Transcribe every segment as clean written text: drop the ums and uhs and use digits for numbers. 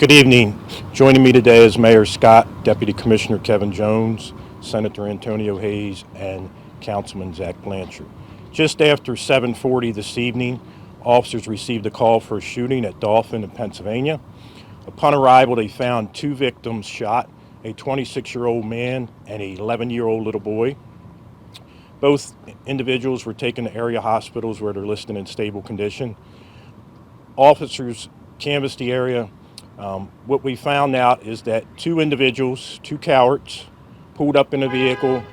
Good evening. Joining me today is Mayor Scott, Deputy Commissioner Kevin Jones, Senator Antonio Hayes, and Councilman Zach Blanchard. Just after 7:40 this evening, officers received a call for a shooting at Dolphin in Pennsylvania. Upon arrival, they found two victims shot, a 26-year-old man and an 11-year-old little boy. Both individuals were taken to area hospitals where they're listed in stable condition. Officers canvassed the area. What we found out is that two individuals, two cowards, pulled up in a vehicle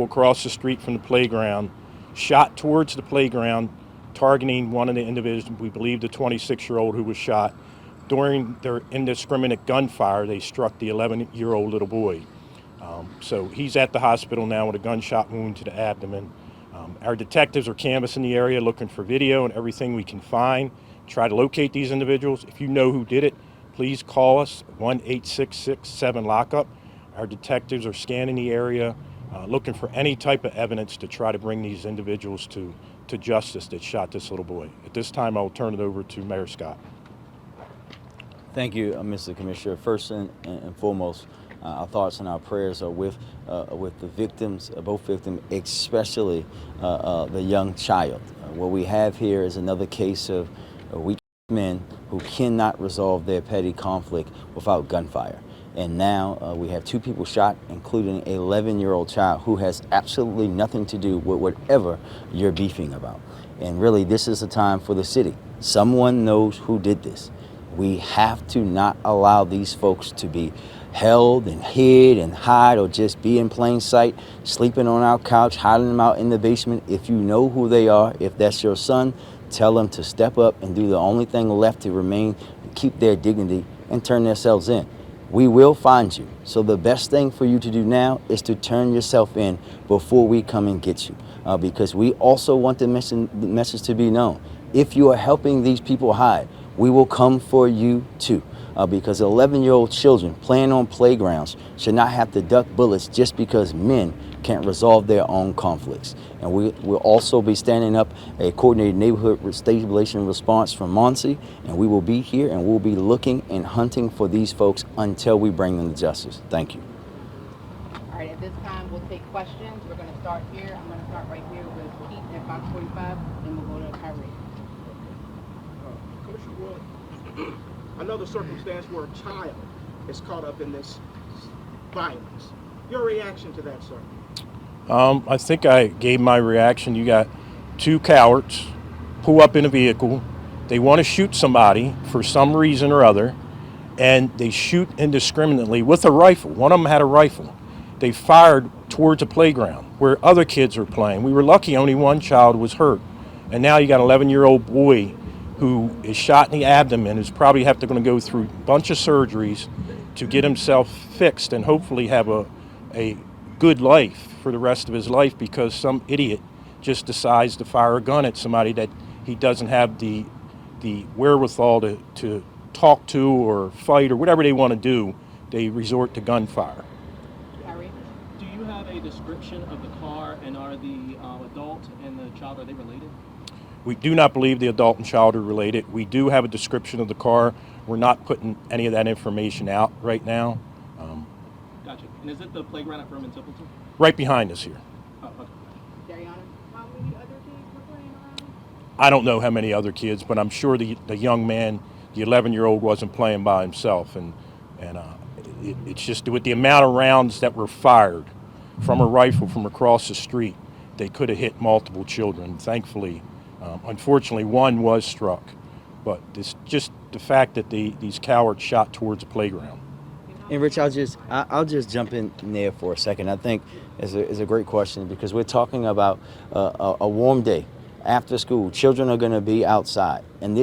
across the street from the playground, shot towards the playground, targeting one of the individuals, we believe the 26-year-old who was shot. During their indiscriminate gunfire, they struck the 11-year-old little boy. So he's at the hospital now with a gunshot wound to the abdomen. Our detectives are canvassing the area looking for video and everything we can find, try to locate these individuals. If you know who did it, please call us, 1-866-7-LOCKUP. Our detectives are scanning the area, looking for any type of evidence to try to bring these individuals to justice that shot this little boy. At this time, I'll turn it over to Mayor Scott. Thank you, Mr. Commissioner. First and foremost, our thoughts and our prayers are with the victims, both victims, especially the young child. What we have here is another case of weak men who cannot resolve their petty conflict without gunfire. And now we have two people shot, including an 11-year-old child who has absolutely nothing to do with whatever you're beefing about. And really, this is a time for the city. Someone knows who did this. We have to not allow these folks to be held and hid and hide, or just be in plain sight, sleeping on our couch, hiding them out in the basement. If you know who they are, if that's your son, tell them to step up and do the only thing left to remain, keep their dignity, and turn themselves in. We will find you. So the best thing for you to do now is to turn yourself in before we come and get you, because we also want the message to be known. If you are helping these people hide, we will come for you too, because 11-year-old children playing on playgrounds should not have to duck bullets just because men can't resolve their own conflicts. And we will also be standing up a coordinated neighborhood stabilization response from Muncie, and we will be here and we'll be looking and hunting for these folks until we bring them to justice. Thank you. All right, at this time, we'll take questions. We're going to start here. I'm going to start right here with Keith at Fox 45, then we'll go to Kyrie. Commissioner Wood, another circumstance where a child is caught up in this violence. Your reaction to that, sir? I think I gave my reaction. You got two cowards pull up in a vehicle. They want to shoot somebody for some reason or other, and they shoot indiscriminately with a rifle. One of them had a rifle. They fired towards a playground where other kids were playing. We were lucky only one child was hurt. And now you got an 11-year-old boy who is shot in the abdomen, is probably going to go through a bunch of surgeries to get himself fixed and hopefully have a good life for the rest of his life, because some idiot just decides to fire a gun at somebody that he doesn't have the wherewithal to talk to or fight or whatever they want to do. They resort to gunfire. Kyrie? Do you have a description of the car, and are the adult and the child, are they related? We do not believe the adult and child are related. We do have a description of the car. We're not putting any of that information out right now. Gotcha. And is it the playground at Furman Templeton? Right behind us here. Oh, okay. Dariana? How many other kids were playing around? I don't know how many other kids, but I'm sure the young man, the 11-year-old, wasn't playing by himself. And it's just with the amount of rounds that were fired from a rifle from across the street, they could have hit multiple children. Thankfully, unfortunately, one was struck. But it's just the fact that these cowards shot towards a playground. And Rich, I'll just jump in there for a second. I think is a great question, because we're talking about a warm day after school. Children are going to be outside, and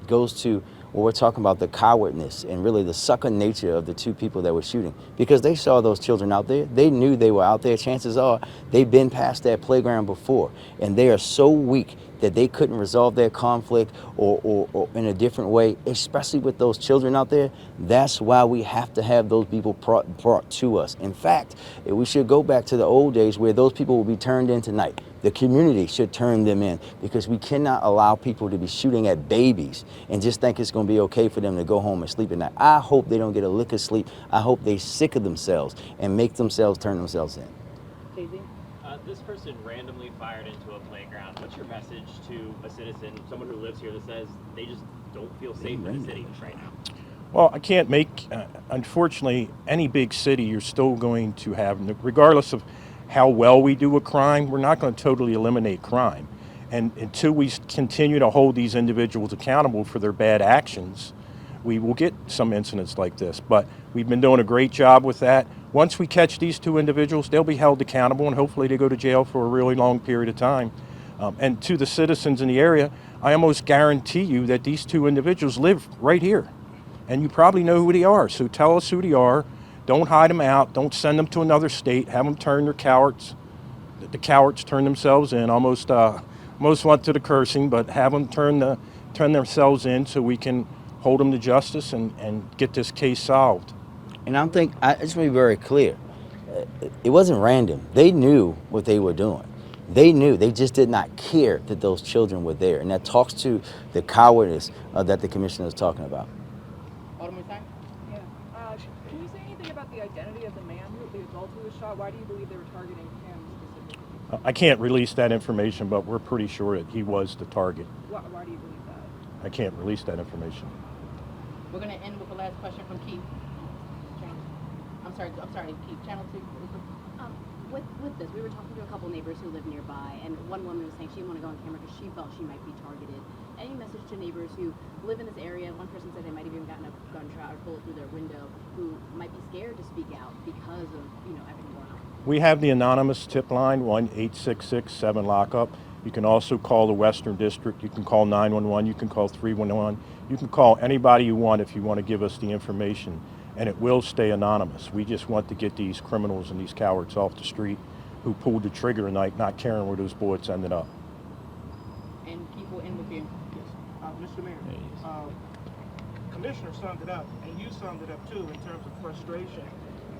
goes to what we're talking about, the cowardness and really the sucker nature of the two people that were shooting, because they saw those children out there. They knew they were out there. Chances are they've been past that playground before, and they are so weak that they couldn't resolve their conflict or in a different way, especially with those children out there. That's why we have to have those people brought to us. In fact, we should go back to the old days where those people will be turned in tonight. The community should turn them in, because we cannot allow people to be shooting at babies and just think it's going to be okay for them to go home and sleep at night. I hope they don't get a lick of sleep. I hope they sick of themselves and make themselves turn themselves in. Jay-Z? This person randomly fired into a playground. What's your message to a citizen, someone who lives here, that says they just don't feel safe in the city right now? Well, I can't make, unfortunately, any big city, you're still going to have, regardless of how well we do a crime, we're not going to totally eliminate crime. And until we continue to hold these individuals accountable for their bad actions, we will get some incidents like this. But we've been doing a great job with that. Once we catch these two individuals, they'll be held accountable, and hopefully they go to jail for a really long period of time. And to the citizens in the area, I almost guarantee you that these two individuals live right here. And you probably know who they are. So tell us who they are. Don't hide them out. Don't send them to another state. Have them turn their cowards. The cowards turn themselves in. Almost went to the cursing, but have them turn themselves in so we can hold them to justice and get this case solved. And I just want to be very clear. It wasn't random. They knew what they were doing. They knew. They just did not care that those children were there. And that talks to the cowardice that the commissioner is talking about. Alderman Stein? Yeah. Can you say anything about the identity of the man, the adult who was shot? Why do you believe they were targeting him specifically? I can't release that information, but we're pretty sure that he was the target. Why do you believe that? I can't release that information. We're going to end with the last question from Keith. I'm sorry, Keith. Channel 2. With this, we were talking to a couple neighbors who live nearby, and one woman was saying she didn't want to go on camera because she felt she might be targeted. Any message to neighbors who live in this area? One person said they might have even gotten a gunshot or bullet through their window, who might be scared to speak out because of everything going on. We have the anonymous tip line, 1-866-7-LOCK-UP. You can also call the Western District. You can call 911. You can call 311. You can call anybody you want if you want to give us the information, and it will stay anonymous. We just want to get these criminals and these cowards off the street who pulled the trigger tonight, not caring where those bullets ended up. And Keith will end with you. Mr. Mayor, Commissioner summed it up, and you summed it up too in terms of frustration.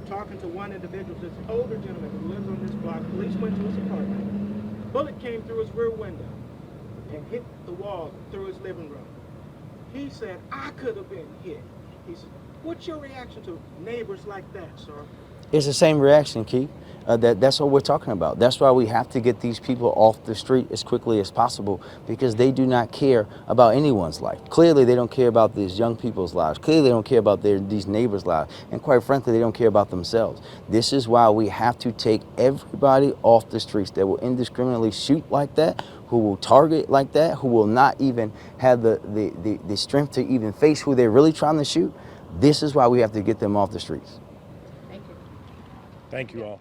Talking to one individual, this older gentleman who lives on this block, police went to his apartment. Bullet came through his rear window and hit the wall through his living room. He said, I could have been hit. He said, what's your reaction to neighbors like that, sir? It's the same reaction, Keith. That's what we're talking about. That's why we have to get these people off the street as quickly as possible, because they do not care about anyone's life. Clearly, they don't care about these young people's lives. Clearly, they don't care about these neighbors' lives. And quite frankly, they don't care about themselves. This is why we have to take everybody off the streets that will indiscriminately shoot like that, who will target like that, who will not even have the strength to even face who they're really trying to shoot. This is why we have to get them off the streets. Thank you. Thank you all.